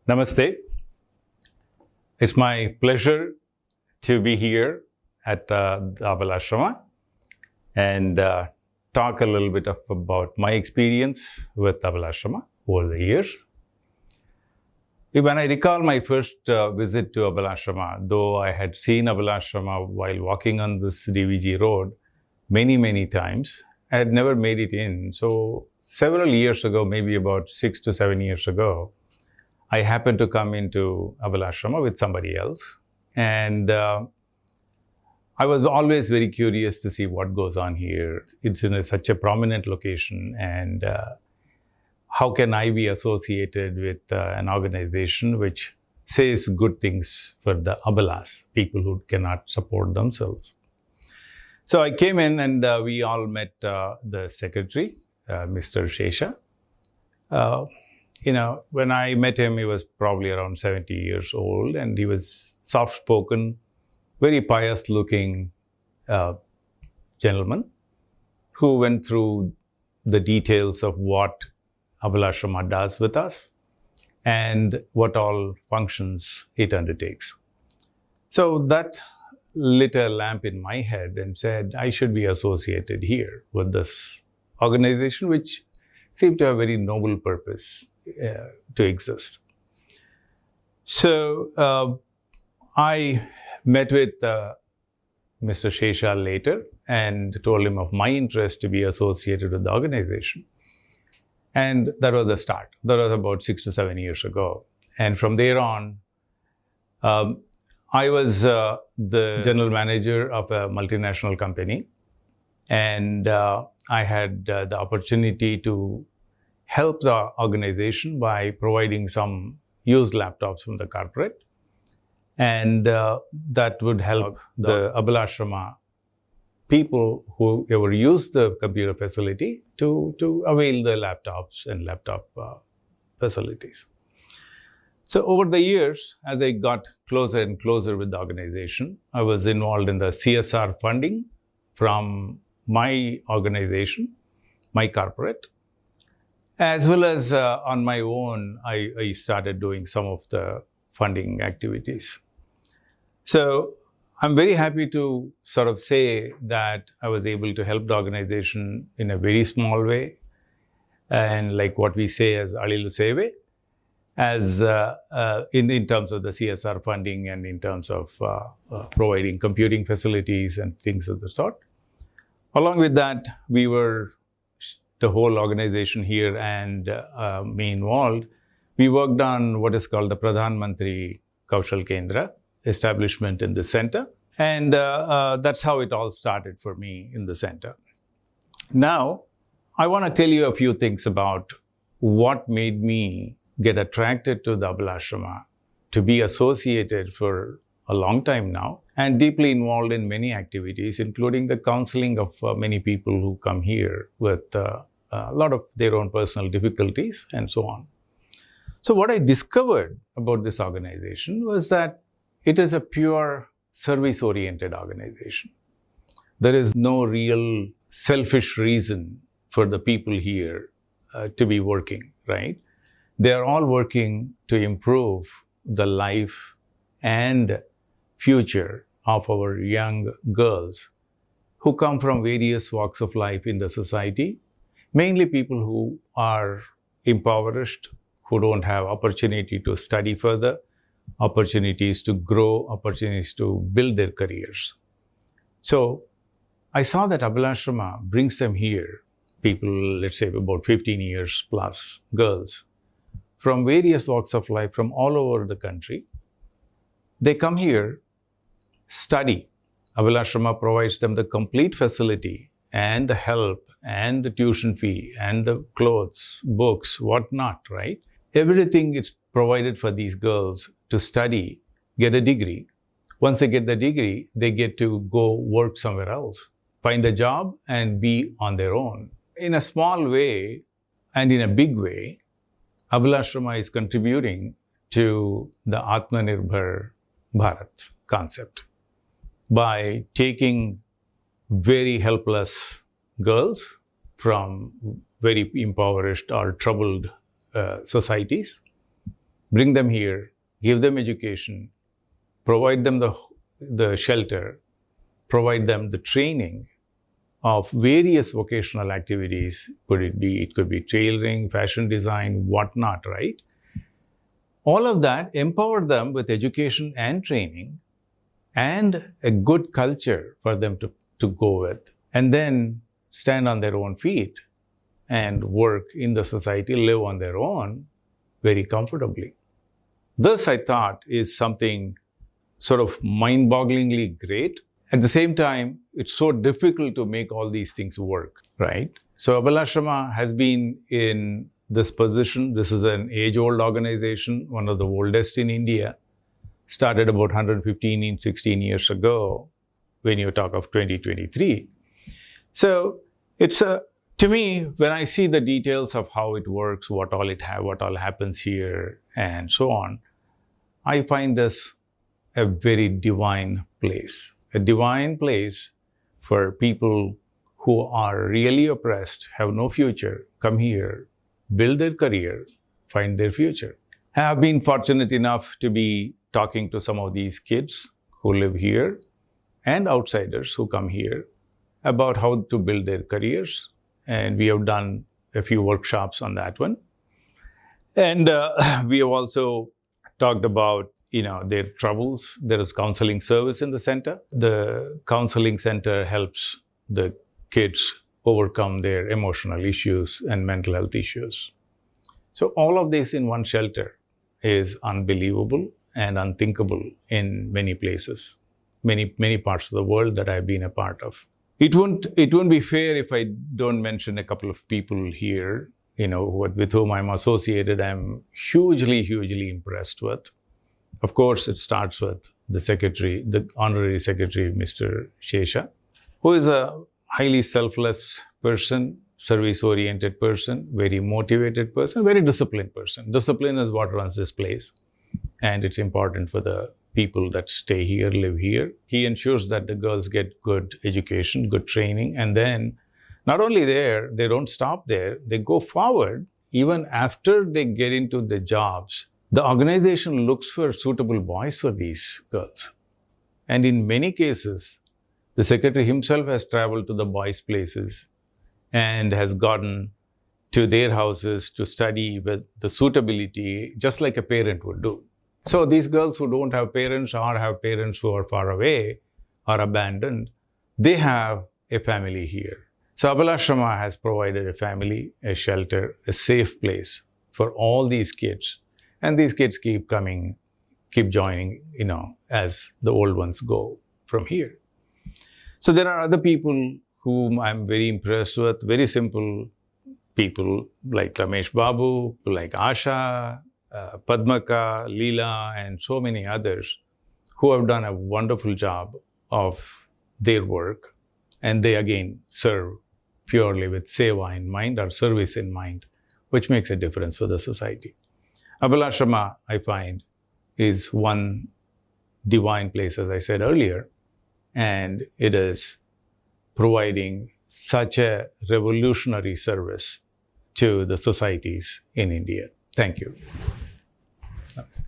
Namaste. It's my pleasure to be here at the Abalashrama and talk a little bit about my experience with Abalashrama over the years. When I recall my first visit to Abalashrama, though I had seen Abalashrama while walking on this DVG road many times, I had never made it in. So several years ago, maybe about 6 to 7 years ago, I happened to come into Abalashrama with somebody else. And I was always very curious to see what goes on here. It's in such a prominent location, and how can I be associated with an organization which says good things for the Abalas, people who cannot support themselves. So I came in and we all met the secretary, Mr. Shesha. When I met him, he was probably around 70 years old, and he was soft-spoken, very pious-looking gentleman who went through the details of what Abalashrama does with us and what all functions it undertakes. So that lit a lamp in my head and said, I should be associated here with this organization, which seemed to have a very noble purpose to exist. So I met with Mr. Shesha later and told him of my interest to be associated with the organization. And that was the start. That was about 6 to 7 years ago. And from there on, I was the general manager of a multinational company. And I had the opportunity to help the organization by providing some used laptops from the corporate. And that would help the Abalashrama people who ever use the computer facility to avail the laptops and laptop facilities. So over the years, as I got closer and closer with the organization, I was involved in the CSR funding from my organization, my corporate, as well as on my own, I started doing some of the funding activities. So I'm very happy to sort of say that I was able to help the organization in a very small way, and like what we say as Alilu Seve, as in terms of the CSR funding and in terms of providing computing facilities and things of the sort. Along with that, we were, the whole organization here and me involved, we worked on what is called the Pradhan Mantri Kaushal Kendra establishment in the center. And that's how it all started for me in the center. Now, I want to tell you a few things about what made me get attracted to the Abalashrama, to be associated for a long time now, and deeply involved in many activities, including the counseling of many people who come here with a lot of their own personal difficulties and so on. So what I discovered about this organization was that it is a pure service-oriented organization. There is no real selfish reason for the people here to be working, right? They are all working to improve the life and future of our young girls who come from various walks of life in the society, mainly people who are impoverished, who don't have opportunity to study further, opportunities to grow, opportunities to build their careers. So I saw that Abalashrama brings them here, people, let's say about 15 years plus girls, from various walks of life from all over the country. They come here, study. Abalashrama provides them the complete facility and the help and the tuition fee and the clothes, books, whatnot, right? Everything is provided for these girls to study, get a degree. Once they get the degree, they get to go work somewhere else, find a job and be on their own. In a small way and in a big way, Abalashrama is contributing to the Atmanirbhar Bharat concept by taking very helpless girls from very impoverished or troubled societies bring them here, give them education, provide them the shelter, provide them the training of various vocational activities. It could be tailoring, fashion design, whatnot, right? All of that, empower them with education and training and a good culture for them to go with, and then stand on their own feet and work in the society, live on their own very comfortably. This, I thought, is something sort of mind-bogglingly great. At the same time, it's so difficult to make all these things work, right? So Abalashrama has been in this position. This is an age-old organization, one of the oldest in India. Started about 16 years ago, when you talk of 2023. So to me, when I see the details of how it works, what all happens here, and so on, I find this a very divine place. A divine place for people who are really oppressed, have no future, come here, build their career, find their future. I have been fortunate enough to be talking to some of these kids who live here and outsiders who come here about how to build their careers. And we have done a few workshops on that one. And we have also talked about their troubles. There is counseling service in the center. The counseling center helps the kids overcome their emotional issues and mental health issues. So all of this in one shelter is unbelievable and unthinkable in many places, many parts of the world that I've been a part of. It won't be fair if I don't mention a couple of people here, with whom I'm associated, I'm hugely impressed with. Of course, it starts with the secretary, the honorary secretary, Mr. Shesha, who is a highly selfless person, service-oriented person, very motivated person, very disciplined person. Discipline is what runs this place, and it's important for the people that stay here, live here. He ensures that the girls get good education, good training, and then not only there, they don't stop there, they go forward. Even after they get into the jobs, the organization looks for suitable boys for these girls. And in many cases, the secretary himself has traveled to the boys' places and has gotten to their houses to study with the suitability, just like a parent would do. So these girls who don't have parents or have parents who are far away or abandoned, they have a family here. So Abalashrama has provided a family, a shelter, a safe place for all these kids. And these kids keep joining, as the old ones go from here. So there are other people whom I'm very impressed with, very simple people like Ramesh Babu, like Asha, Padmaka, Leela, and so many others who have done a wonderful job of their work. And they again serve purely with seva in mind or service in mind, which makes a difference for the society. Abalashrama, I find, is one divine place, as I said earlier, and it is providing such a revolutionary service to the societies in India. Thank you. Namaste.